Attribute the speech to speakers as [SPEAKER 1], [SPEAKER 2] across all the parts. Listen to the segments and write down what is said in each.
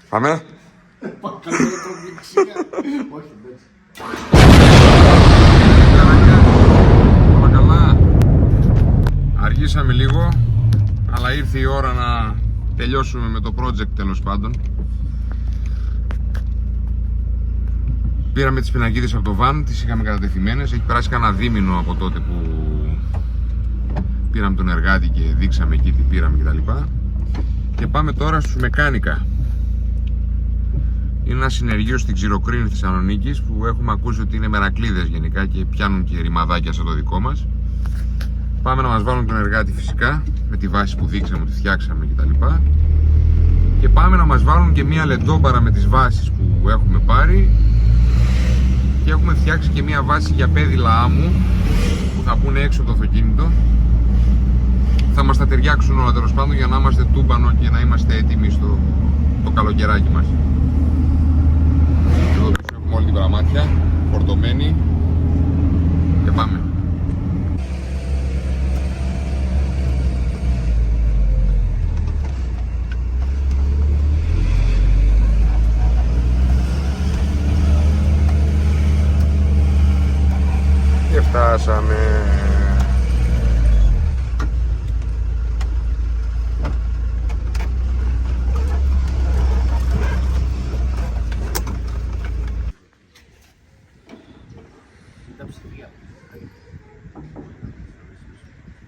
[SPEAKER 1] Πάμε. Όλα καλά. Αργήσαμε λίγο, αλλά ήρθε η ώρα να τελειώσουμε με το project τέλος πάντων. Πήραμε τις πινακίδες από το van, τις είχαμε κατατεθειμένες. Έχει περάσει κανένα δίμηνο από τότε που πήραμε τον εργάτη και δείξαμε εκεί τι πήραμε κτλ. Και πάμε τώρα στους Μεκάνικα. Είναι ένα συνεργείο στην Ξηροκρίνη Θεσσαλονίκης που έχουμε ακούσει ότι είναι μερακλείδες γενικά και πιάνουν και ρημαδάκια σαν το δικό μας. Πάμε να μας βάλουν τον εργάτη φυσικά με τη βάση που δείξαμε ότι φτιάξαμε κτλ. Και πάμε να μας βάλουν και μία λεντόμπαρα με τις βάσεις που έχουμε πάρει. Και έχουμε φτιάξει και μία βάση για πέδιλα άμμου που θα πούνε έξω από το αυτοκίνητο. Θα μας τα ταιριάξουν όλα τέλος πάντων για να είμαστε τούμπανο και να είμαστε έτοιμοι στο καλοκαιράκι μας. Εδώ πίσω έχουμε όλη την πραμάτια φορτωμένη και πάμε. Και φτάσαμε.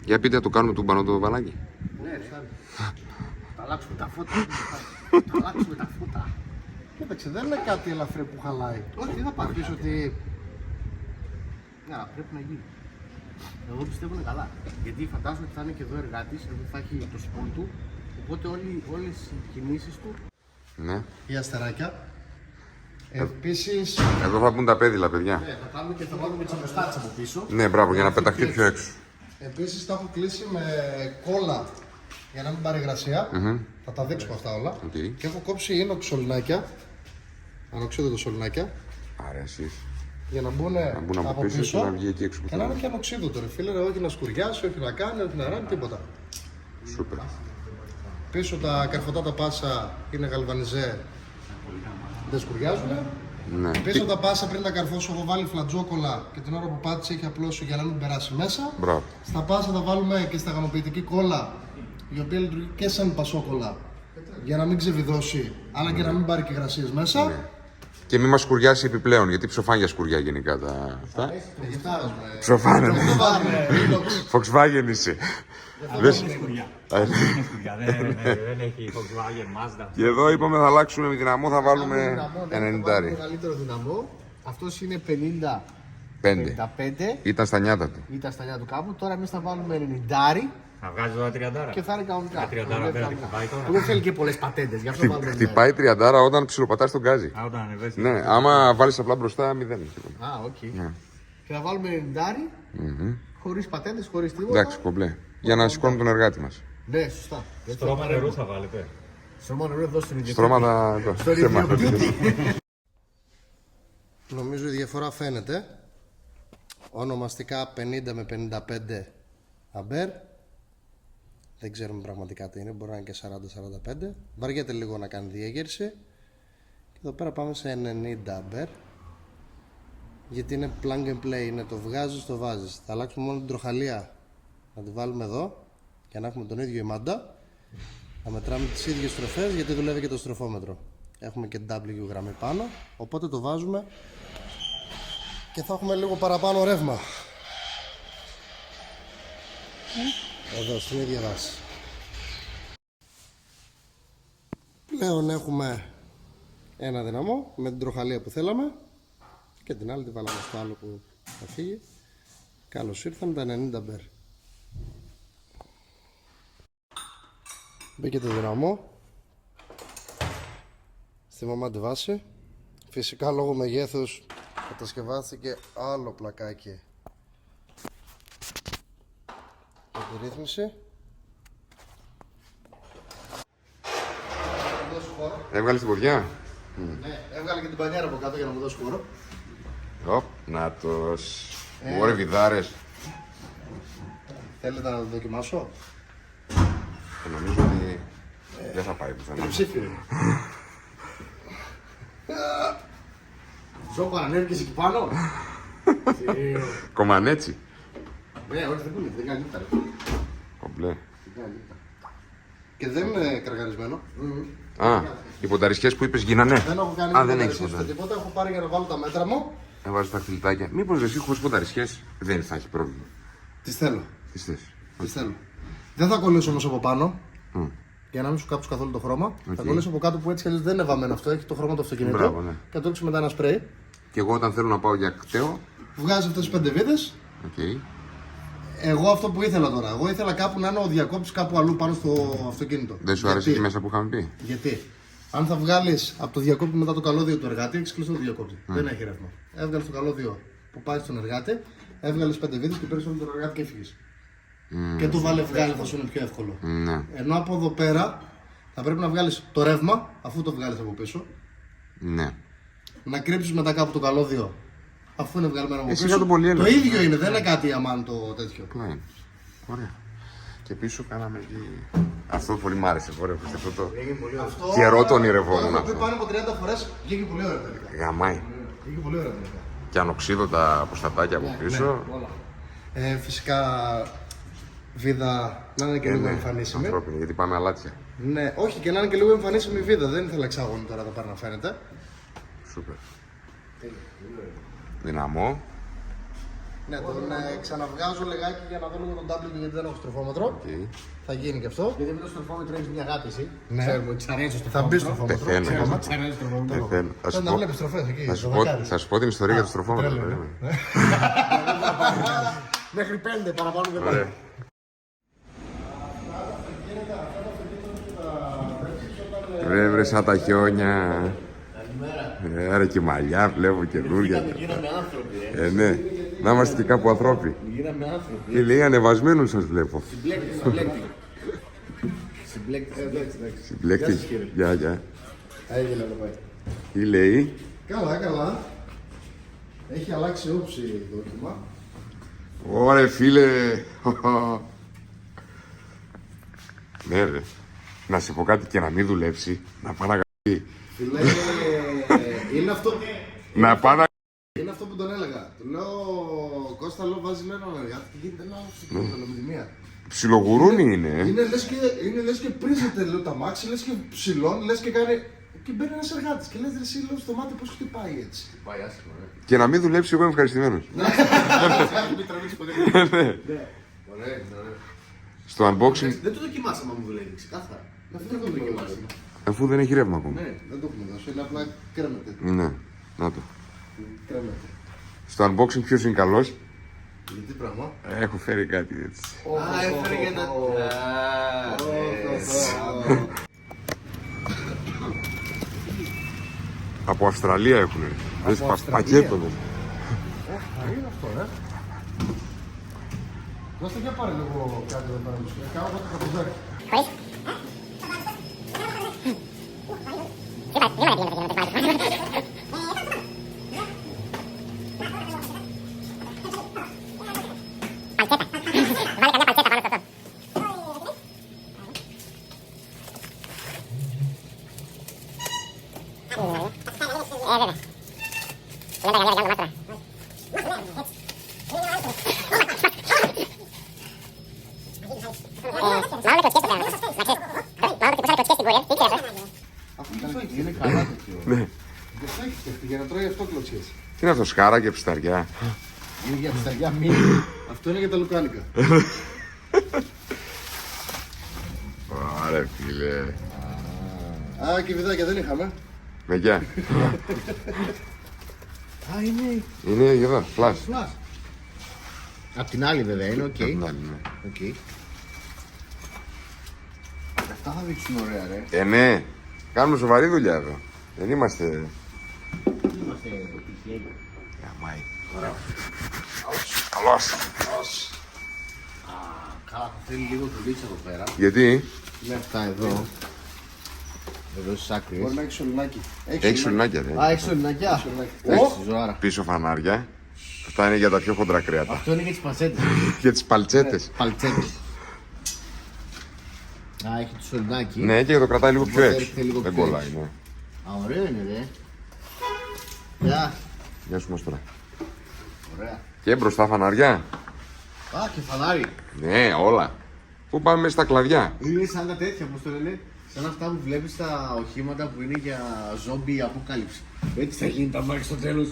[SPEAKER 1] Για πείτε, το κάνουμε τούμπανο το βαλάκι.
[SPEAKER 2] Ναι, ρε. Θα αλλάξουμε τα φώτα. Θα αλλάξουμε τα φώτα. Κοίταξε, δεν είναι κάτι ελαφρύ που χαλάει. Όχι, δεν θα πάρεις ότι... Ναι, πρέπει να γίνει. Εγώ πιστεύω είναι καλά. Γιατί φαντάζομαι ότι θα είναι και εδώ εργάτης, εδώ θα έχει το σπον του. Οπότε όλες οι κινήσεις του...
[SPEAKER 1] Ναι.
[SPEAKER 2] Οι αστεράκια. Επίσης...
[SPEAKER 1] Εδώ θα μπουν τα πέδιλα, παιδιά.
[SPEAKER 2] Ναι, θα κάνουμε και θα βάλουμε τις αποστάσεις από πίσω.
[SPEAKER 1] Ναι, μπράβο, για να πεταχτεί πιο έξω.
[SPEAKER 2] Επίσης τα έχω κλείσει με κόλλα για να μην πάρει υγρασία. Θα τα δείξουμε αυτά όλα.
[SPEAKER 1] Okay.
[SPEAKER 2] Και έχω κόψει ίνοξ σωληνάκια, ανοξίδωτο σωληνάκια.
[SPEAKER 1] Αρέσεις.
[SPEAKER 2] Για να μπουν από πίσω
[SPEAKER 1] και να βγει εκεί έξω που
[SPEAKER 2] και να είναι και ανοξίδωτο, ρε φίλε, όχι να σκουριάσει, όχι να κάνει, όχι να ράνει, τίποτα.
[SPEAKER 1] Σούπερ.
[SPEAKER 2] Πίσω τα καρφωτά τα πάσα είναι γαλβανιζέ, δεν σκουριάζουν.
[SPEAKER 1] Ναι.
[SPEAKER 2] Πίσω τα πάσα πριν τα καρφώσω έχω βάλει φλατζόκολα και την ώρα που πάτησε έχει απλώσει για να μην περάσει μέσα.
[SPEAKER 1] Μπράβο.
[SPEAKER 2] Στα πάσα θα βάλουμε και σταγανοποιητική κόλλα, η οποία λειτουργεί και σαν πασόκολλα για να μην ξεβιδώσει, αλλά και να μην πάρει και υγρασίες μέσα.
[SPEAKER 1] Ναι. Και μην μας σκουριάσει επιπλέον, γιατί ψοφάνε για σκουριά γενικά τα αυτά. Ψοφάνε. Volkswagen είσαι.
[SPEAKER 3] Δεν είναι σκουριά. Δεν έχει Volkswagen, Mazda.
[SPEAKER 1] Και εδώ είπαμε θα αλλάξουμε με δυναμό, θα βάλουμε 90.
[SPEAKER 2] Μεγαλύτερο δυναμό. Αυτός είναι 50-55.
[SPEAKER 1] Ήταν στα νιάτα του.
[SPEAKER 2] Ήταν στα νιάτα του κάπου. Τώρα εμείς θα βάλουμε 90.
[SPEAKER 3] Θα βγάζει εδώ 30.
[SPEAKER 2] Και θα είναι κανονικά.
[SPEAKER 3] 30 πέρα τι χτυπάει τώρα.
[SPEAKER 2] Δεν θέλει και πολλές πατέντες. Γι' αυτό βάλουμε 90.
[SPEAKER 1] Χτυπάει 30 όταν ψιλοπατάς τον γκάζι.
[SPEAKER 3] Όταν ανεβέσει.
[SPEAKER 1] Ναι, άμα βάλεις απλά μπροστά 0.
[SPEAKER 2] Α, οκ. Και θα βάλουμε 90. Χωρίς πατέντες, χωρίς τίποτα.
[SPEAKER 1] Εντάξει, κομπλέ. Για να σηκώνουμε τον εργάτη μας.
[SPEAKER 2] Ναι, σωστά.
[SPEAKER 3] Στρώμα νερού θα βάλετε.
[SPEAKER 2] Στρώμα νερού εδώ στην ιδιοκτήτη.
[SPEAKER 1] Στρώματα εδώ.
[SPEAKER 2] Στον ιδιοκτήτη. Νομίζω η διαφορά φαίνεται. Ονομαστικά 50 με 55 αμπέρ. Δεν ξέρουμε πραγματικά τι είναι, μπορεί να είναι και 40-45. Βαριέται λίγο να κάνει διέγερση. Και εδώ πέρα πάμε σε 90 αμπέρ. Γιατί είναι plug and play, είναι το βγάζεις, το βάζεις. Θα αλλάξουμε μόνο την τροχαλία, να τη βάλουμε εδώ για να έχουμε τον ίδιο ημάντα. Θα μετράμε τις ίδιες στροφές γιατί δουλεύει και το στροφόμετρο. Έχουμε και W γραμμή πάνω, οπότε το βάζουμε και θα έχουμε λίγο παραπάνω ρεύμα. Εδώ στην ίδια βάση. Πλέον έχουμε ένα δυναμό με την τροχαλία που θέλαμε και την άλλη τη βάλαμε στο άλλο που θα φύγει. Καλώς ήρθαν τα 90 μπέρ. Μπήκε το δυναμό στη μαμάτη βάση. Φυσικά λόγω μεγέθους κατασκευάστηκε άλλο πλακάκι για τη ρύθμιση.
[SPEAKER 1] Έβγαλες την ποδιά.
[SPEAKER 2] Ναι, έβγαλε και την πανιέρα από κάτω για να μου δώσει χώρο.
[SPEAKER 1] Οπ, νάτος. Ωραία βιδάρες.
[SPEAKER 2] Θέλετε να το δοκιμάσω?
[SPEAKER 1] Νομίζω ότι δεν θα πάει πουθενά.
[SPEAKER 2] Ψήφιρε. Ζώπα ανέβηκες εκεί πάνω.
[SPEAKER 1] Κομμανέτσι.
[SPEAKER 2] Ναι, όχι δεν πουλείται, δεν κάνει λίπτα.
[SPEAKER 1] Κομπλέ.
[SPEAKER 2] Και δεν είναι καργαρισμένο.
[SPEAKER 1] Α, οι πονταρισκές που είπες γίνανε.
[SPEAKER 2] Δεν έχω κάνει
[SPEAKER 1] δεν έχεις
[SPEAKER 2] τίποτα. Τίποτα, έχω πάρει για να βάλω τα μέτρα μου.
[SPEAKER 1] Έβαζε τα χτυλιτάκια. Μήπως εσύ χωρίς πονταρισκές δεν θα έχει πρόβλημα.
[SPEAKER 2] Τις θέλω.
[SPEAKER 1] Τι θες.
[SPEAKER 2] Τις θέλω. Δεν θα κολλήσω όμως από πάνω. Για να μην σου κάψω καθόλου το χρώμα. Θα κολλήσω από κάτω που έτσι κι αλλιώς δεν είναι βαμμένο αυτό. Έχει το χρώμα του αυτοκινήτου.
[SPEAKER 1] Μπράβο, ναι.
[SPEAKER 2] Και το ρίξω μετά ένα σπρέι.
[SPEAKER 1] Και εγώ όταν θέλω να πάω για κταίο.
[SPEAKER 2] Βγάζει αυτές τις 5 βίδες.
[SPEAKER 1] Okay.
[SPEAKER 2] Εγώ αυτό που ήθελα τώρα. Εγώ ήθελα κάπου να είναι ο διακόπτης κάπου αλλού πάνω στο αυτοκίνητο.
[SPEAKER 1] Δεν σου άρεσε εκεί μέσα που είχαμε πει.
[SPEAKER 2] Γιατί αν θα βγάλεις από το διακόπτη μετά το καλώδιο του εργάτη, έχεις κλειστό το διακόπτη. Δεν έχει ρεύμα. Έβγαλες το καλώδιο που πάει στον εργάτη, έβγαλες 5 βίδες και πήρες όλο τον εργάτη και έφυγες. Και το βάλε βγάλει θα σου είναι πιο εύκολο.
[SPEAKER 1] Ναι.
[SPEAKER 2] Ενώ από εδώ πέρα θα πρέπει να βγάλεις το ρεύμα, αφού το βγάλεις από πίσω.
[SPEAKER 1] Ναι.
[SPEAKER 2] Να κρύψεις μετά κάπου το καλώδιο, αφού είναι βγαλμένο από πίσω.
[SPEAKER 1] Το
[SPEAKER 2] ίδιο είναι, δεν είναι κάτι αμάν το τέτοιο.
[SPEAKER 1] Ναι. Ωραία. Και πίσω κάναμε εκεί. Αυτό πολύ μ' άρεσε. Ωραία, αυτό το καιρό το ονειρευόμουν.
[SPEAKER 2] Το έχω πει πάνω από 30 φορές, βγήκε πολύ ωραία τελικά.
[SPEAKER 1] Γαμάει.
[SPEAKER 2] Βγήκε πολύ ωραία τελικά.
[SPEAKER 1] Και ανοξίδωτα προστατάκια από πίσω.
[SPEAKER 2] Ναι, όλα. Φυσικά βίδα να είναι και λίγο εμφανίσιμη.
[SPEAKER 1] Ανθρώπινη, γιατί πάμε αλάτια.
[SPEAKER 2] Ναι, όχι και να είναι και λίγο εμφανίσιμη η βίδα. Δεν ήθελα εξάγωνη τώρα εδώ πέρα να φαίνεται.
[SPEAKER 1] Σούπερ. Δυναμό.
[SPEAKER 2] Ναι, τον ξαναβγάζω λιγάκι για να δω λίγο τον W γιατί δεν έχω στροφόμετρο. Θα γίνει και αυτό.
[SPEAKER 4] Γιατί με το στροφόμετρο έχεις μια αγάπη εσύ.
[SPEAKER 2] Ναι.
[SPEAKER 4] Ξέρουμε ότι σ' αρέσει το
[SPEAKER 2] Θα μπει στο στροφόμετρο.
[SPEAKER 1] Πεθαίνω.
[SPEAKER 4] Σ' αρέσει το στροφόμετρο.
[SPEAKER 1] Πεθαίνω.
[SPEAKER 2] Πρέπει να βλέπεις στροφές εκεί.
[SPEAKER 1] Θα σου πω την ιστορία για το στροφόμετρο.
[SPEAKER 4] Μέχρι 5 παραπάνω δεν πάει.
[SPEAKER 1] Βρε σαν τα χιόνια. Άρα και μαλλιά βλέπω καινούργια.
[SPEAKER 4] Γίναμε άνθρωποι,
[SPEAKER 1] Ναι, να είμαστε και κάπου ανθρώποι.
[SPEAKER 4] Γίναμε άνθρωποι.
[SPEAKER 1] Και λέει ανεβασμένους σας βλέπω. Συμπλέκτη. Γεια.
[SPEAKER 2] Έγινε να πάει.
[SPEAKER 1] Τι λέει.
[SPEAKER 2] Καλά, καλά. Έχει αλλάξει όψη το όχημα.
[SPEAKER 1] Ωρε φίλε. Ναι ρε. Να σε πω κάτι και να μην δουλέψει. Να πάω να γαμπεί.
[SPEAKER 2] Φίλε, είναι αυτό.
[SPEAKER 1] Να πάω να.
[SPEAKER 2] Είναι αυτό που τον έλεγα. Του λέω Κώστα, λέω βάζει έναν εργάτη και γίνεται ένα αυτοκίνητο με τη μία.
[SPEAKER 1] Ψιλογουρούνι είναι.
[SPEAKER 2] Είναι λες και πρίζεται λέω τα μάξι, λες και ψηλών, λες και κάνει. Και μπαίνει ένας εργάτης και λες ρε εσύ λέω στο μάτι πώς χτυπάει έτσι.
[SPEAKER 4] Πάει άσχημα, ναι.
[SPEAKER 1] Και να μην δουλέψει, εγώ είμαι ευχαριστημένος.
[SPEAKER 4] Ωραία.
[SPEAKER 1] Στο unboxing,
[SPEAKER 4] Δεν το δοκιμάσαμε αν μου δουλεύει, ξεκάθαρα. Δεν το δοκιμάσαμε.
[SPEAKER 1] αφού δεν έχει ρεύμα ακόμα.
[SPEAKER 2] Ναι, δεν το έχουμε δώσει, είναι απλά κρέμεται.
[SPEAKER 1] Ναι, να το.
[SPEAKER 2] Κρέμεται.
[SPEAKER 1] Στο unboxing ποιος είναι καλός.
[SPEAKER 2] Γιατί πράγμα.
[SPEAKER 1] Έχω φέρει κάτι έτσι.
[SPEAKER 4] Α, έφερε για να...
[SPEAKER 1] Από Αυστραλία έχουν. Δες πακέτο.
[SPEAKER 2] Είναι αυτό, Δώστε και πάρε λίγο κάτι εδώ πέρα μου. Κάνω εγώ το καπουδάκι. Είναι καλά τέτοιο.
[SPEAKER 1] Ναι.
[SPEAKER 2] Δεν θα έχει φτιαχτεί για να τρώει αυτό κλωτσιές.
[SPEAKER 1] Τι είναι αυτό, σκάρα και ψταριά.
[SPEAKER 2] Είναι για ψαριά μη. Αυτό είναι για τα λουκάνικα.
[SPEAKER 1] Ωραία φίλε.
[SPEAKER 2] Α, και βιδάκια δεν είχαμε.
[SPEAKER 1] Με γεια.
[SPEAKER 4] Α, είναι...
[SPEAKER 1] Είναι εδώ, φλάς.
[SPEAKER 4] Φλάς. Απ' την άλλη βέβαια είναι, οκ.
[SPEAKER 1] Ναι.
[SPEAKER 4] Οκ. Αυτά θα δείξουν ωραία, ρε.
[SPEAKER 1] Ναι. Κάνουμε σοβαρή δουλειά εδώ. Δεν είμαστε.
[SPEAKER 4] Είμαστε τυχαίοι.
[SPEAKER 1] Γαμάει. Καλώς.
[SPEAKER 4] Καλά, θα θέλει λίγο δουλίτσα εδώ πέρα.
[SPEAKER 1] Γιατί
[SPEAKER 4] Με αυτά εδώ. Εδώ στις άκρες.
[SPEAKER 2] Μπορεί να έχει σωληνάκι.
[SPEAKER 1] έχει σουλνάκια, ρε.
[SPEAKER 4] Α, έχεις σωληνακιά.
[SPEAKER 1] Έχεις.
[SPEAKER 4] Ζωάρα.
[SPEAKER 1] Πίσω φανάρια. Αυτά είναι για τα πιο χοντρά κρέατα.
[SPEAKER 4] Αυτό είναι για τις πατσέτες.
[SPEAKER 1] Για τις παλτσέτες.
[SPEAKER 4] Παλτσέτες. Α, έχει το σωληνάκι.
[SPEAKER 1] Ναι, και το κρατάει λίγο πιο
[SPEAKER 4] Οπότε
[SPEAKER 1] έξω.
[SPEAKER 4] έρχεται λίγο
[SPEAKER 1] Δεν
[SPEAKER 4] πιο
[SPEAKER 1] κολλάει,
[SPEAKER 4] έξω.
[SPEAKER 1] ναι.
[SPEAKER 4] Α, ωραίο είναι, ρε. Γεια.
[SPEAKER 1] Γεια σου Μαστορά.
[SPEAKER 4] Ωραία.
[SPEAKER 1] Και μπροστά φανάρια.
[SPEAKER 4] Α, και φανάρι.
[SPEAKER 1] Ναι, όλα. Πού πάμε μέσα στα κλαδιά.
[SPEAKER 4] Είναι σαν τα τέτοια, πώς το λένε. Σαν αυτά που βλέπεις στα οχήματα που είναι για zombie αποκάλυψη. Έτσι θα γίνει τα μάχη στο τέλος.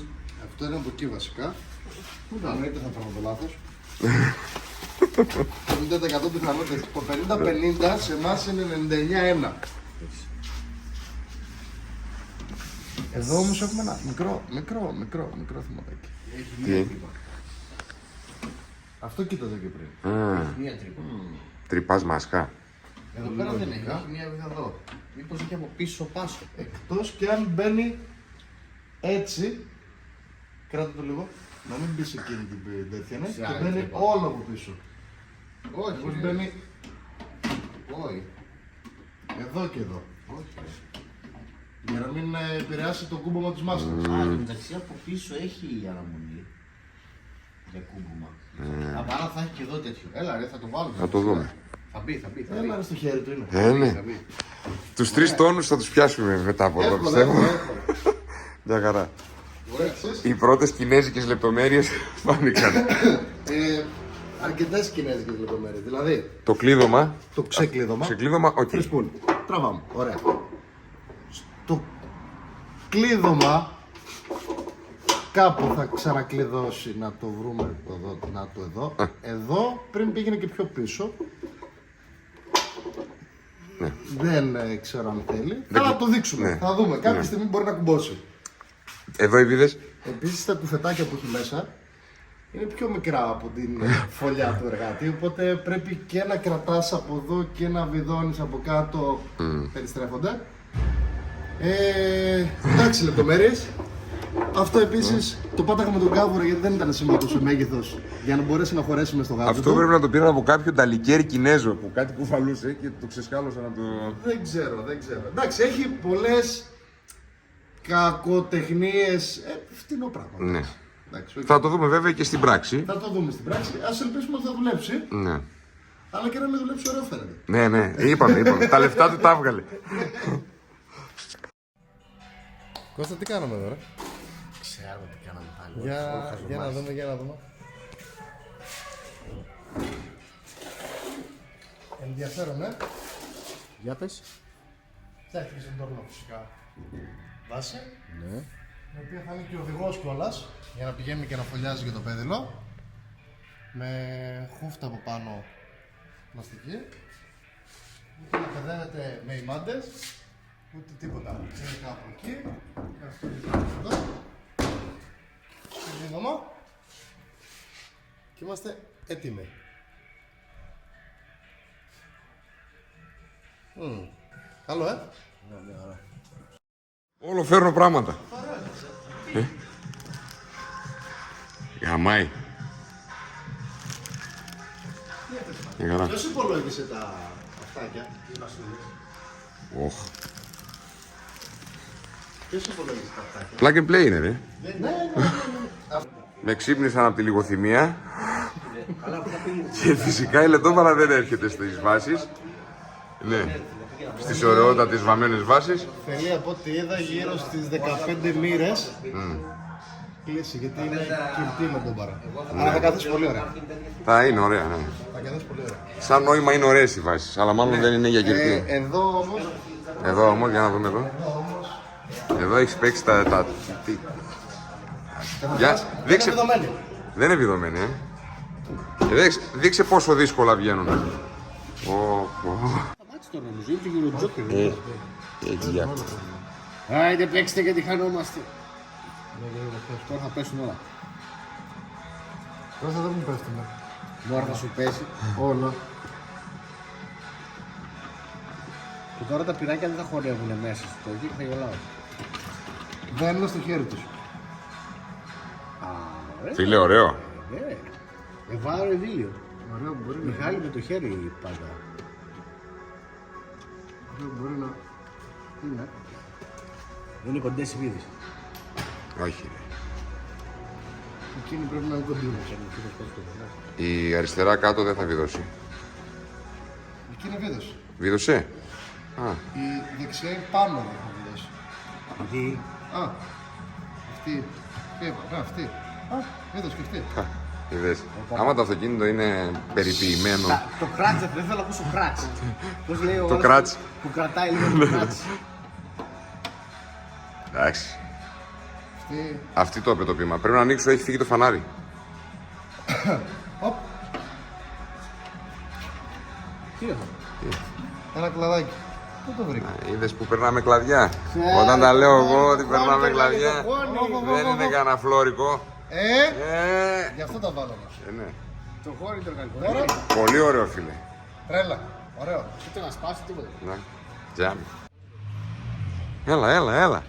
[SPEAKER 2] Αυτό είναι από εκεί βασικά. Πού τα λέτε, θα κάνω το λάθος. 50% πιθανότητες. Το 50-50 σε εμάς είναι 99-1. Εδώ όμως έχουμε ένα μικρό θεματάκι.
[SPEAKER 4] Έχει
[SPEAKER 1] Τι?
[SPEAKER 4] μία τρύπα.
[SPEAKER 2] Αυτό κοίταζε και πριν.
[SPEAKER 4] Μία τρύπα.
[SPEAKER 1] Τρυπάς μάσκα.
[SPEAKER 4] Εδώ πέρα δεν έχει, έχει μία βίδα εδώ. Μήπως έχει από πίσω πάσο.
[SPEAKER 2] Εκτός και αν μπαίνει έτσι. Κράτα το λίγο. Να μην μπει σε εκείνη την τέτοια, ναι.
[SPEAKER 4] Σε
[SPEAKER 2] Και
[SPEAKER 4] άλλη
[SPEAKER 2] μπαίνει
[SPEAKER 4] τρύπα.
[SPEAKER 2] όλο από πίσω.
[SPEAKER 4] Όχι,
[SPEAKER 2] Πώς
[SPEAKER 4] ρε.
[SPEAKER 2] μπαίνει
[SPEAKER 4] Όχι.
[SPEAKER 2] εδώ και εδώ.
[SPEAKER 4] Όχι, ρε.
[SPEAKER 2] Για να μην επηρεάσει το κούμπομα της μάσκας.
[SPEAKER 4] Α, και μεταξύ από πίσω έχει η αναμονή. Για κούμπομα. Απάρα θα έχει και εδώ τέτοιο. Έλα ρε, θα το βάλουμε.
[SPEAKER 1] Θα το δούμε.
[SPEAKER 4] Θα μπει, θα μπει. Θα
[SPEAKER 2] Έλα
[SPEAKER 4] μπει.
[SPEAKER 2] ρε, στο χέρι του είναι.
[SPEAKER 1] Ναι.
[SPEAKER 4] Θα μπει.
[SPEAKER 1] Τους 3 τόνους θα τους πιάσουμε μετά από εδώ,
[SPEAKER 2] Εύκολα,
[SPEAKER 1] πιστεύω.
[SPEAKER 2] εύκολα.
[SPEAKER 1] Μια χαρά.
[SPEAKER 2] Ωραία, ξέρεις.
[SPEAKER 1] Οι πρώτες κινέζικες λεπτομέρειες φάνηκαν.
[SPEAKER 2] Αρκετές κινέζικες λεπτομέρειες. Δηλαδή,
[SPEAKER 1] Το κλείδωμα.
[SPEAKER 2] το ξεκλείδωμα.
[SPEAKER 1] Ξεκλείδωμα, οκ.
[SPEAKER 2] Φρισπούλ. Τραβάμε. Ωραία. Στο κλείδωμα κάπου θα ξανακλειδώσει, να το βρούμε εδώ, να το εδώ. Εδώ πριν πήγαινε και πιο πίσω.
[SPEAKER 1] Ναι.
[SPEAKER 2] Δεν ξέρω αν θέλει.
[SPEAKER 1] Δεν
[SPEAKER 2] Αλλά
[SPEAKER 1] κλει-
[SPEAKER 2] το δείξουμε.
[SPEAKER 1] ναι.
[SPEAKER 2] Θα δούμε. Κάποια
[SPEAKER 1] Ναι.
[SPEAKER 2] στιγμή μπορεί να κουμπώσει.
[SPEAKER 1] Εδώ οι βίδες.
[SPEAKER 2] Επίσης τα κουφετάκια που έχει μέσα είναι πιο μικρά από την φωλιά του εργάτη, οπότε πρέπει και να κρατάς από εδώ και να βιδώνεις από κάτω, περιστρέφονται. Εντάξει, λεπτομέρειες. Αυτό επίσης το πάταγα με τον κάβουρο γιατί δεν ήταν σημαντικό σε μέγεθος για να μπορέσει να χωρέσει μες στο γάτο
[SPEAKER 1] Αυτό
[SPEAKER 2] του.
[SPEAKER 1] πρέπει να το πήραν από κάποιον ταλικέρι Κινέζο που κάτι κουφαλούσε και το ξεσκάλωσα να το.
[SPEAKER 2] Δεν ξέρω. Εντάξει, έχει πολλές κακοτεχνίες, φτηνό πράγμα.
[SPEAKER 1] Ναι.
[SPEAKER 2] Εντάξει, οκ.
[SPEAKER 1] Θα το δούμε βέβαια και στην πράξη.
[SPEAKER 2] Θα το δούμε στην πράξη. Ας ελπίσουμε ότι θα δουλέψει.
[SPEAKER 1] Ναι.
[SPEAKER 2] Αλλά και να μην δουλέψει, ωραίο φαίνεται.
[SPEAKER 1] Ναι. Είπαμε. Τα λεφτά του τα έβγαλε.
[SPEAKER 2] Κώστα, τι κάναμε εδώ, ρε?
[SPEAKER 4] Ξέρω τι κάναμε πάλι.
[SPEAKER 2] Για να δούμε, Ενδιαφέρον,
[SPEAKER 4] Για πες.
[SPEAKER 2] Φτιάχτηκε στον τόρνο φυσικά βάση,
[SPEAKER 4] Ναι.
[SPEAKER 2] η οποία θα είναι και οδηγός κιόλας, για να πηγαίνει και να φωλιάζει και το πέδιλο. Με χούφτα από πάνω πλαστική. Ούτε να παιδεύεται με ημάντες, ούτε τίποτα. Είναι κάπου εκεί. Αυτό είναι εδώ. Συνδύναμα. Και είμαστε έτοιμοι. Καλό,
[SPEAKER 1] Όλο φέρνω πράγματα. Γαμάει. Μια χαρά.
[SPEAKER 2] Ποιος υπολόγισε τα αυτάκια, οι βασίλειες?
[SPEAKER 1] Οχ.
[SPEAKER 2] Ποιος υπολόγισε τα αυτάκια?
[SPEAKER 1] Plug and play είναι, ρε.
[SPEAKER 2] Ναι.
[SPEAKER 1] Με ξύπνησαν από τη λιγοθυμία. Και φυσικά η λεπτόμαρα δεν έρχεται στις βάσεις. Ναι. Στις ωραιότατες βαμμένες βάσεις.
[SPEAKER 2] Θέλει από ό,τι είδα γύρω στις 15 μοίρες. Κλείσει, γιατί είναι κυρτή με τον παρά. Αλλά θα καθίσει πολύ ωραία.
[SPEAKER 1] Θα είναι ωραία, ναι.
[SPEAKER 2] Θα καθίσει πολύ ωραία.
[SPEAKER 1] Σαν νόημα είναι ωραίες οι βάσεις, αλλά μάλλον δεν είναι για κυρτή.
[SPEAKER 2] Εδώ όμως,
[SPEAKER 1] Εδώ όμως, για να δούμε εδώ. Εδώ έχεις παίξει τα... τι. Για,
[SPEAKER 2] δεν είναι
[SPEAKER 1] δείξε...
[SPEAKER 2] βιδωμένη.
[SPEAKER 1] Δεν είναι βιδωμένη, δείξε πόσο δύσκολα βγαίνουν.
[SPEAKER 4] Μάτσε το νομίζω, είναι και γύρω τζόκερ.
[SPEAKER 1] Έτσι, για.
[SPEAKER 4] Άιντε παίξτε γιατί χανόμαστε. Τώρα θα πέσουν όλα.
[SPEAKER 2] Τώρα δεν μου πέφτουνε.
[SPEAKER 4] Μόρα θα σου πέσει.
[SPEAKER 2] Όλα.
[SPEAKER 4] Και τώρα τα πυράκια δεν θα χορεύουν μέσα στο τόκι και θα γελάω.
[SPEAKER 2] Δεν είναι στο χέρι τους.
[SPEAKER 1] Φίλε, ωραίο.
[SPEAKER 4] Ναι. Βάρω Ευήλιο.
[SPEAKER 2] Ωραίο μπορεί να
[SPEAKER 4] Μιχάλη με το χέρι πάντα.
[SPEAKER 2] μπορεί να... Τι είναι?
[SPEAKER 4] Δεν είναι κοντές οι βίδες.
[SPEAKER 1] Όχι, ρε.
[SPEAKER 2] Εκείνη πρέπει να είναι κοντινή.
[SPEAKER 1] Η αριστερά κάτω δεν θα βιδώσει.
[SPEAKER 2] Εκεί είναι βίδος.
[SPEAKER 1] Βίδωσε. Α,
[SPEAKER 2] Η δεξιά είναι πάνω δεν θα βιδώσει.
[SPEAKER 3] Γιατί
[SPEAKER 2] Α, αυτή. Τι είπα, αυτή. Α, είδος και αυτή.
[SPEAKER 1] είδες. Άμα το αυτοκίνητο είναι περιποιημένο.
[SPEAKER 4] Το κράτς, δεν θέλω να ακούσω κράτς. Πώς λέει ο
[SPEAKER 1] Το
[SPEAKER 4] άλλος
[SPEAKER 1] κράτς.
[SPEAKER 4] που κρατάει λίγο το κράτς.
[SPEAKER 1] Εντάξει.
[SPEAKER 2] Αυτή.
[SPEAKER 1] Αυτή το είπε το πείμα. Πρέπει να ανοίξω, έχει φύγει το φανάρι.
[SPEAKER 2] Οπ.
[SPEAKER 4] Τι έχω.
[SPEAKER 2] Ένα κλαδάκι. Πού το βρήκα.
[SPEAKER 1] Είδες που περνάμε κλαδιά. Όταν τα λέω εγώ ότι περνάμε κλαδιά, δεν είναι κανένα φλόρικο.
[SPEAKER 2] Γι' αυτό τα βάλαμε.
[SPEAKER 1] Ναι.
[SPEAKER 4] Το χώρι το οργανικό.
[SPEAKER 2] Τώρα,
[SPEAKER 1] Πολύ ωραίο, φίλε.
[SPEAKER 2] τρέλα. Ωραίο.
[SPEAKER 4] Ούτε να σπάσει τίποτα.
[SPEAKER 1] Να, τζάμι. Έλα.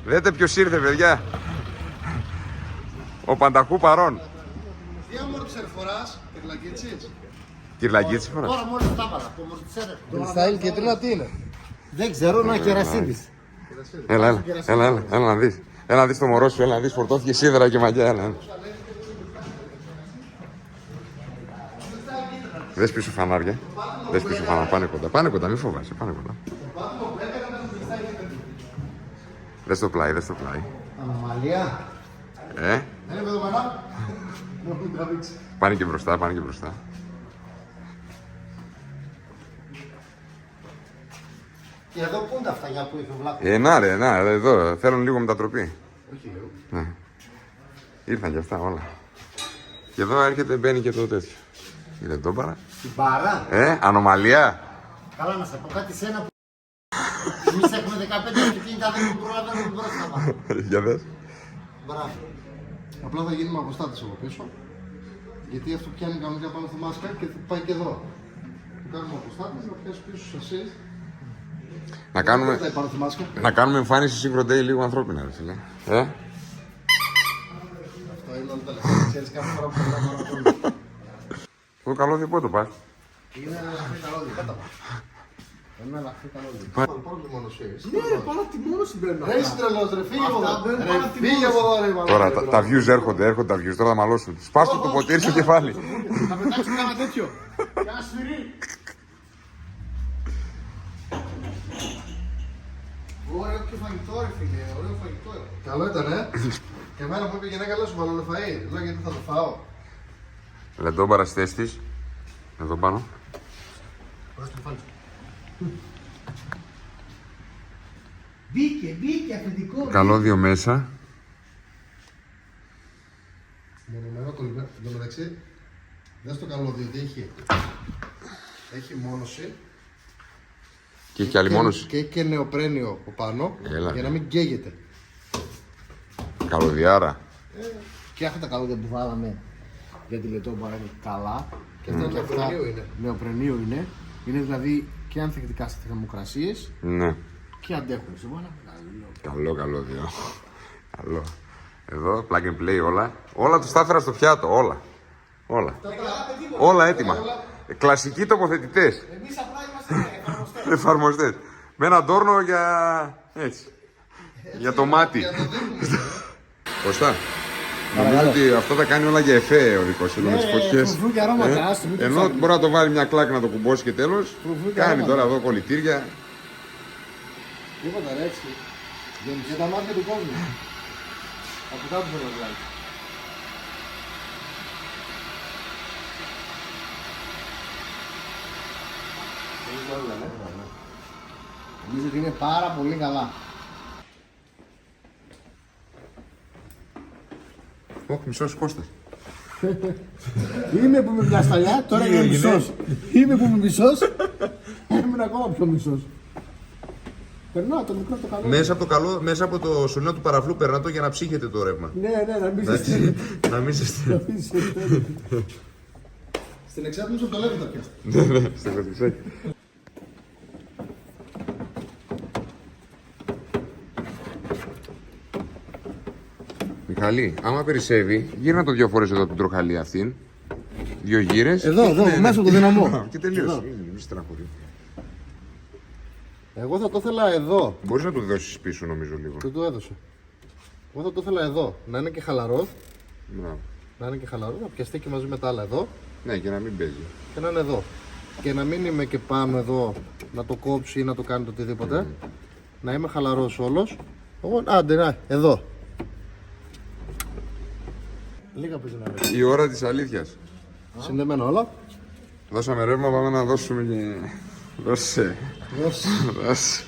[SPEAKER 1] Δείτε ποιος ήρθε, παιδιά. Ο Πανταχού παρών.
[SPEAKER 2] Τι αμόρφισε φοράς, κυρλακίτσις.
[SPEAKER 1] Κυρλαγίτση φοράς.
[SPEAKER 4] Τώρα μόλις τα έβαλα. Το μορτισέρε.
[SPEAKER 2] Στάιλ και τρίνα τι είναι.
[SPEAKER 4] Δεν ξέρω να κερασίδεις.
[SPEAKER 1] Έλα να δεις. Έλα να δεις το μωρό σου, έλα να δεις, φορτώθηκε σίδερα και μαγιά, έλα. Δες πίσω φανάρια. Δες πίσω φανάρια, πάνε κοντά, μην φοβάσαι, πάνε κοντά. Δες το πλάι.
[SPEAKER 4] Ανομαλία.
[SPEAKER 2] Είναι παιδομένα.
[SPEAKER 1] Πάνε και μπροστά.
[SPEAKER 4] Και εδώ πού είναι τα φταγιά που είχε ο Βλάκος.
[SPEAKER 1] Να ρε, εδώ, θέλουν λίγο μετατροπή.
[SPEAKER 4] Όχι λίγο.
[SPEAKER 1] Ναι. Ήρθαν και αυτά όλα. Και εδώ έρχεται, μπαίνει και το τέτοιο. Είδε τον παρά.
[SPEAKER 4] Την παρά.
[SPEAKER 1] Ανομαλία.
[SPEAKER 4] Καλά να σε πω κάτι σένα που... Εμείς έχουμε 15 αυτοκίνητα, δεν προλαβαίνουμε μπροστά.
[SPEAKER 1] Για δες.
[SPEAKER 4] Μπράβο.
[SPEAKER 2] Απλά θα γίνουμε αποστάτες από πίσω. Γιατί αυτό πιάνει κανονικά πάνω στη μάσκα και θα πάει και εδώ. Το κάνουμε αποστάτες, να πιάσει πίσω στους εσείς.
[SPEAKER 1] Να κάνουμε,
[SPEAKER 2] Δεν θα πάνω στη μάσκα.
[SPEAKER 1] να κάνουμε εμφάνιση Secret Day λίγο ανθρώπινα, ρε φίλε.
[SPEAKER 2] Αυτό είναι όλα τα λεφτά. Ξέρεις κάθε φορά που περνάμε παραπάνω.
[SPEAKER 1] Το καλώδιο πότε το πας.
[SPEAKER 2] Είναι ένα ελαφρύ καλώδιο, κάτω. Ένα ελαφρύ καλώδιο. Πάρω και μόνο σου.
[SPEAKER 4] Ναι ρε, πάνω τη μόνο συμπέρνα.
[SPEAKER 2] Ρε είσαι τρελός ρε, φύγε από
[SPEAKER 4] Αυτά
[SPEAKER 2] εδώ.
[SPEAKER 4] μπαίνουν
[SPEAKER 2] Ρε,
[SPEAKER 4] πάνω από τη
[SPEAKER 2] φύγε από εδώ ρε.
[SPEAKER 1] Τώρα τα views έρχονται τα views, τώρα θα μαλώσουν. Σπάσ' το ποτήρι στο κεφάλι.
[SPEAKER 4] Θα πετάξουμε ένα τέτοιο. Κάνα σφυρί.
[SPEAKER 2] Ωραίο και φαγητό ρε φίλε, ωραίο φαγητό. Καλό ήταν Και εμένα που είπε η γυναίκα, λέω σου βάλω φαΐ. Λέω γιατί θα το φάω.
[SPEAKER 1] Λεντό παραστές της. Εδώ πάνω.
[SPEAKER 4] Μπήκε αφεντικό.
[SPEAKER 1] Καλώδιο μέσα.
[SPEAKER 2] Μονομένο το λιβέ. Εν τω μεταξύ, δες το καλώδιο τι έχει. Έχει μόνωση.
[SPEAKER 1] Και έχει άλλη μόνος.
[SPEAKER 2] Και έχει και νεοπρένιο από πάνω.
[SPEAKER 1] Έλα.
[SPEAKER 2] Για να μην καίγεται.
[SPEAKER 1] Καλωδιάρα.
[SPEAKER 4] Και αυτά τα καλώδια που βάλαμε για τη λετόμπαρα είναι καλά.
[SPEAKER 2] Και αυτό νεοπρενίο είναι.
[SPEAKER 4] Νεοπρενίο είναι. Είναι δηλαδή και ανθεκτικά στις θερμοκρασίες
[SPEAKER 1] Ναι.
[SPEAKER 4] και αντέχουν σε μόνα.
[SPEAKER 1] Καλό καλώδιο. Καλό. Εδώ, plug and play όλα. Όλα τους τα έφερα στο πιάτο, όλα. Όλα έτοιμα. Κλασικοί τοποθετητές.
[SPEAKER 4] Εμείς απλά είμαστε εφαρμοστές.
[SPEAKER 1] Εφαρμοστές. Με ένα τόρνο για... έτσι. Για το μάτι. Κωστά. Νομίζω ότι αυτό τα κάνει όλα για εφέ ο δικός του με τις φωτιές.
[SPEAKER 4] Φρουφρού και αρώματα, άστο, μην το
[SPEAKER 1] Ενώ
[SPEAKER 4] ψάχνεις.
[SPEAKER 1] μπορεί να το βάλει μια κλάκ να το κουμπώσει και τέλος.
[SPEAKER 4] Φρουφρού και
[SPEAKER 1] Κάνει
[SPEAKER 4] αρώματα.
[SPEAKER 1] τώρα εδώ κολλητήρια.
[SPEAKER 4] Τίποτα ρε έτσι. Για τα μάτια του κόσμου. Από κάτω θέλω να βγάλει. Νομίζω ότι είναι πάρα πολύ καλά.
[SPEAKER 1] Όχι, μισός Κώστας.
[SPEAKER 4] Είμαι που είμαι μια σταλιά, τώρα είμαι μισός. Είμαι που είμαι μισός, ήμουν ακόμα πιο μισός. Περνάω το μικρό το καλό.
[SPEAKER 1] Μέσα από το σωληνό του παραφλού περνά το για να ψύχετε το ρεύμα.
[SPEAKER 4] Ναι, να μην σε
[SPEAKER 1] Να μην σε στέλνει.
[SPEAKER 2] Στην εξάπλωση από το λέμε τα πιάστα.
[SPEAKER 1] Ναι, στο κοστισάκι. Μιχαλή, άμα περισσεύει, γύρνα το 2 φορές εδώ την τροχαλή αυτήν. 2 γύρες.
[SPEAKER 4] Εδώ, μέσα από το δυναμό.
[SPEAKER 1] Και τελείωσε. Μη στεναχωρεί.
[SPEAKER 2] Εγώ θα το ήθελα εδώ.
[SPEAKER 1] Μπορείς να του δώσεις πίσω νομίζω λίγο.
[SPEAKER 2] Δεν το έδωσε. Εγώ θα το ήθελα εδώ. Να είναι και χαλαρό.
[SPEAKER 1] Μπράβο.
[SPEAKER 2] Να είναι και χαλαρό. Να πιαστεί και μαζί με τα άλλα εδώ.
[SPEAKER 1] Ναι, και να μην παίζει.
[SPEAKER 2] Και να είναι εδώ. και να μην είμαι και πάνω εδώ να το κόψει ή να το κάνει το οτιδήποτε. Να είμαι χαλαρός όλος. Εγώ, άντε, να, εδώ. Λίγα πίσω να ρίξω.
[SPEAKER 1] Η ώρα της αλήθειας.
[SPEAKER 2] Συνδεμένα όλα.
[SPEAKER 1] Δώσαμε ρεύμα, πάμε να δώσουμε και... Δώσε. Δώσε.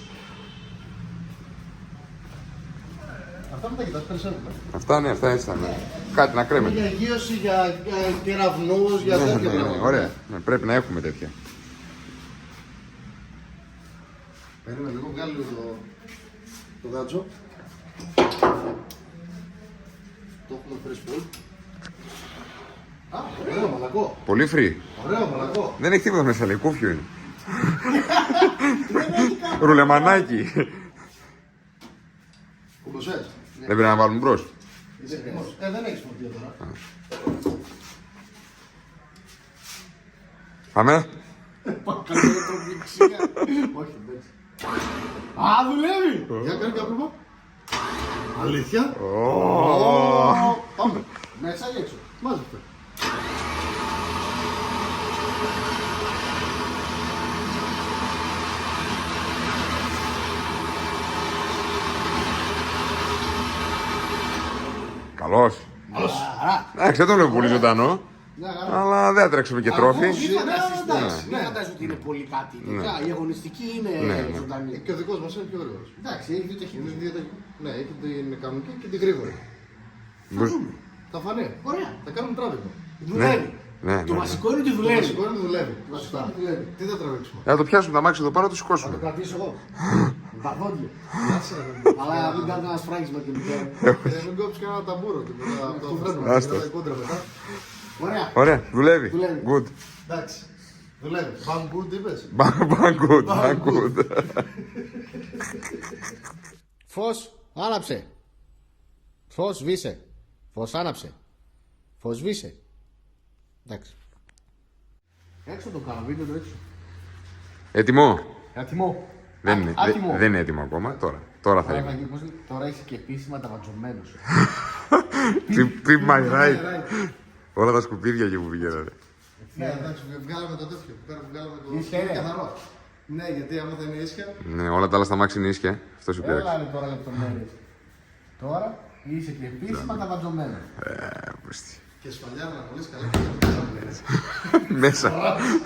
[SPEAKER 2] Αυτά με τα κοιτάς περισσεύουν.
[SPEAKER 1] Αυτά ναι, αυτά έτσι θα είναι. Κάτι να κρέμεται.
[SPEAKER 2] Για υγείωση, για κεραυνούς, για
[SPEAKER 1] Ναι,
[SPEAKER 2] τέτοια
[SPEAKER 1] ναι, ναι,
[SPEAKER 2] πράγματα.
[SPEAKER 1] ωραία. Ναι, πρέπει να έχουμε τέτοια.
[SPEAKER 2] Περίμενε λίγο, βγάλει λίγο το γάτσο. Το έχουμε φρεσπούλ. Α, ωραίο μαλακό.
[SPEAKER 1] Πολύ free.
[SPEAKER 2] Ωραίο μαλακό.
[SPEAKER 1] Δεν έχει τίποτα μέσα, λέει, κούφιο είναι. Ρουλεμανάκι.
[SPEAKER 2] Κουμποσές.
[SPEAKER 1] Δεν πρέπει να βάλουμε μπρος.
[SPEAKER 2] Είσαι έτοιμος. Δεν έχεις φορτίο τώρα.
[SPEAKER 1] Πάμε.
[SPEAKER 2] Όχι, εντάξει. Α, δουλεύει! Για κάνει κάποιο πράγμα. Αλήθεια. Πάμε. Μέσα ή έξω. Μάζεψε.
[SPEAKER 1] Καλός. Εντάξει, δεν το βλέπω πολύ ζωντανό. Αλλά δεν θα τρέξουμε και τρόφι.
[SPEAKER 2] Εντάξει.
[SPEAKER 5] Δεν φαντάζομαι ότι είναι πολύ κάτι. Η αγωνιστική είναι ζωντανή.
[SPEAKER 2] Και ο δικός μας είναι πιο γρήγορος.
[SPEAKER 5] Εντάξει, έχει δύο ταχύτητες.
[SPEAKER 2] Ναι, έχει την κανονική και την γρήγορη. Θα φανεί.
[SPEAKER 5] Ωραία.
[SPEAKER 2] Θα κάνουμε τράβηγμα.
[SPEAKER 5] Δουλεύει.
[SPEAKER 1] Ναι,
[SPEAKER 5] Το
[SPEAKER 1] ναι.
[SPEAKER 5] βασικό είναι ότι
[SPEAKER 2] Το
[SPEAKER 5] δουλεύει.
[SPEAKER 2] βασικό είναι δουλεύει. Βασικά δουλεύει. Τι θα τραβήξουμε.
[SPEAKER 1] Θα το πιάσουμε τα μάξι εδώ πάνω, το
[SPEAKER 5] Θα το
[SPEAKER 1] σηκώσουμε.
[SPEAKER 5] κρατήσω εγώ. Με τα δόντια. Αλλά μην κάνω ένα σφράγισμα και μην κάνω.
[SPEAKER 2] Μην κόψεις κανένα ταμπούρο. Το φρένο.
[SPEAKER 1] Άστο.
[SPEAKER 2] Τα κόντρα μετά.
[SPEAKER 5] Ωραία.
[SPEAKER 1] Ωραία, δουλεύει.
[SPEAKER 5] Δουλεύει.
[SPEAKER 1] Good.
[SPEAKER 2] Εντάξει. Δουλεύει. Bang good είπες.
[SPEAKER 1] Bang good, bang good.
[SPEAKER 5] Φως άναψε. Φως σβήσε. Φως άναψε. Φως σβήσε. Εντάξει. Έξω το κάνω, βίντεο το έξω.
[SPEAKER 1] Έτοιμο.
[SPEAKER 5] Ατιμό.
[SPEAKER 1] Δεν είναι,
[SPEAKER 5] Άτιμο.
[SPEAKER 1] δεν είναι έτοιμο ακόμα. Τώρα θα είναι.
[SPEAKER 5] Τώρα είσαι και επίσημα ταματζωμένος.
[SPEAKER 1] Pimp my ride. Όλα τα σκουπίδια εκεί που πηγαίνανε.
[SPEAKER 2] Ναι, εντάξει, βγάλαμε το τέτοιο. Πέρα βγάλαμε το.
[SPEAKER 5] Ίσια είναι.
[SPEAKER 2] Καθαρό. Ναι, γιατί άμα θα είναι ίσια.
[SPEAKER 1] Ναι, όλα τα άλλα στα μάξι είναι ίσια. Αυτό σου πήραξε.
[SPEAKER 5] Έλα τώρα λεπτομέρειες. Τώρα είσαι και επίσημα ταματζωμένος.
[SPEAKER 2] Και σφαλιά να κολλήσει καλά και να βγάλουμε έτσι.
[SPEAKER 1] Μέσα.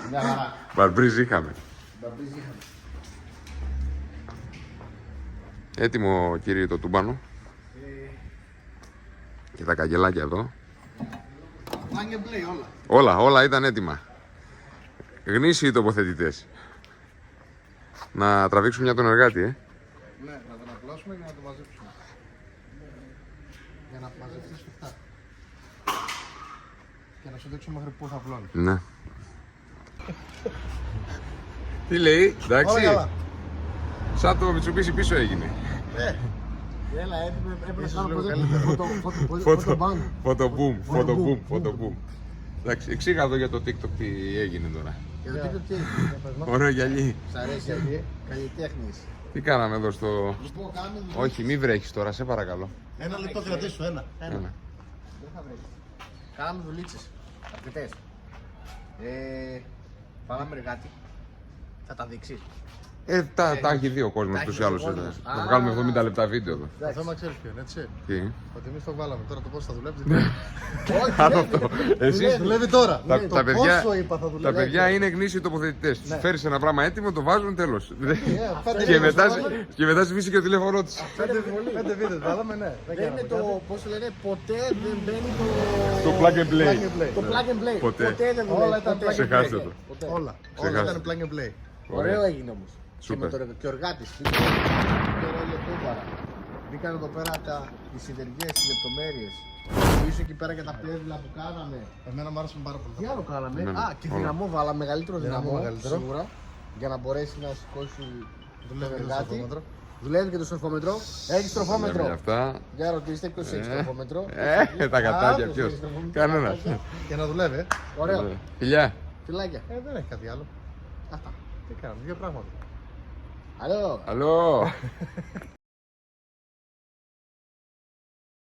[SPEAKER 5] Μια χαρά.
[SPEAKER 1] Μπαρμπρίζ είχαμε.
[SPEAKER 5] Μπαμπής είχαμε.
[SPEAKER 1] Έτοιμο κύριε το τούμπανο. Και τα καγγελάκια εδώ.
[SPEAKER 2] Πλάγια μπλε όλα.
[SPEAKER 1] Όλα ήταν έτοιμα. Γνήσιοι τοποθετητές. Να τραβήξουμε μια τον εργάτη,
[SPEAKER 2] Ναι, να τον απλώσουμε για να το μαζέψουμε. Για να μαζευτεί σφιχτά. Και να σου δείξω μέχρι πού θα απλώνει.
[SPEAKER 1] Ναι. Τι λέει,
[SPEAKER 2] Όλα
[SPEAKER 1] εντάξει.
[SPEAKER 2] καλά.
[SPEAKER 1] Σαν το Mitsubishi πίσω έγινε.
[SPEAKER 5] Έλα, έπρεπε να κάνω
[SPEAKER 2] λίγο
[SPEAKER 1] Φωτομπούμ. Εντάξει, εξήγα εδώ για το TikTok τι έγινε τώρα.
[SPEAKER 5] Και το τίτλο τι έγινε.
[SPEAKER 1] Ωραίο γυαλί.
[SPEAKER 5] Σ' αρέσει αυτή, καλλιτέχνης.
[SPEAKER 1] Τι κάναμε εδώ στο...
[SPEAKER 5] Λοιπόν, κάνουμε
[SPEAKER 1] Όχι, μη βρέχεις τώρα, σε παρακαλώ.
[SPEAKER 2] Ένα λεπτό κρατήσου, ένα.
[SPEAKER 1] Έλα.
[SPEAKER 5] Δεν θα βρέξει. Κάναμε δουλίτσες. Αρκετές. Πάμε εργάτη. Θα τα δείξεις.
[SPEAKER 1] Τα έχει δει ο κόσμος
[SPEAKER 5] Τα
[SPEAKER 1] τους
[SPEAKER 5] έχει
[SPEAKER 1] ή άλλους.
[SPEAKER 5] δει ο κόσμος.
[SPEAKER 1] Θα βγάλουμε 70 λεπτά βίντεο εδώ.
[SPEAKER 2] Το θέμα ξέρεις ποιο είναι, έτσι.
[SPEAKER 1] Τι.
[SPEAKER 2] Ότι εμείς το βάλαμε τώρα το πώς θα δουλέψει.
[SPEAKER 1] Εσείς
[SPEAKER 2] Δουλεύει τώρα.
[SPEAKER 1] τα παιδιά,
[SPEAKER 2] Πόσο είπα θα
[SPEAKER 1] τα
[SPEAKER 2] δουλεύει.
[SPEAKER 1] παιδιά είναι γνήσιοι τοποθετητές. Τους φέρεις ένα πράγμα έτοιμο, το βάζουν, τέλος. Και μετά σβήσει και το τηλέφωνο τους.
[SPEAKER 2] 5 βίντεο βάλαμε, ναι.
[SPEAKER 5] Δεν είναι το, πώς το λένε, ποτέ δεν μπαίνει
[SPEAKER 1] Το plug and play.
[SPEAKER 5] το plug and play.
[SPEAKER 1] Ποτέ.
[SPEAKER 5] δεν δουλεύει.
[SPEAKER 2] Όλα ήταν
[SPEAKER 5] ποτέ.
[SPEAKER 2] plug and
[SPEAKER 1] Ξεχάστε
[SPEAKER 2] play.
[SPEAKER 1] το.
[SPEAKER 5] Ποτέ.
[SPEAKER 2] Όλα
[SPEAKER 1] Ξεχάστε.
[SPEAKER 2] ήταν plug and play.
[SPEAKER 5] Ωραίο έγινε όμως.
[SPEAKER 1] Σούπερ.
[SPEAKER 5] Και ο εργάτης. Τώρα είναι κόμπαρα. Μπήκαν εδώ πέρα οι συνεργές, οι λεπτομέρειες. Πίσω εκεί πέρα και τα πλέβλα που κάναμε.
[SPEAKER 2] Εμένα μου άρεσαν πάρα πολύ.
[SPEAKER 5] Τι άλλο κάναμε.
[SPEAKER 1] Ναι, ναι,
[SPEAKER 5] Α, και
[SPEAKER 1] όλα.
[SPEAKER 5] δυναμό βάλαμε, μεγαλύτερο δυναμό.
[SPEAKER 2] μεγαλύτερο.
[SPEAKER 5] Σίγουρα. Για να μπορέσει να σηκώσει
[SPEAKER 2] Δουλεύει
[SPEAKER 5] τον
[SPEAKER 2] και το
[SPEAKER 5] εργάτη.
[SPEAKER 2] στροφόμετρο.
[SPEAKER 5] Δουλεύει και το στροφόμετρο. Έχει
[SPEAKER 1] Για
[SPEAKER 5] στροφόμετρο.
[SPEAKER 1] αυτά.
[SPEAKER 5] Για ρωτήστε ποιος έχει στροφόμετρο.
[SPEAKER 1] Τα κατάκια
[SPEAKER 5] ποιος
[SPEAKER 1] ποιος.
[SPEAKER 5] έχει στροφόμετρο.
[SPEAKER 1] Κανένας.
[SPEAKER 2] Και να δουλεύει.
[SPEAKER 5] Ωραίο.
[SPEAKER 1] Φιλιά.
[SPEAKER 5] Φιλάκια.
[SPEAKER 2] Δεν έχει κάτι άλλο.
[SPEAKER 5] Αυτά.
[SPEAKER 2] Τι κάνουμε, δύο πράγματα.
[SPEAKER 5] Αλλιώ.
[SPEAKER 1] Αλλό.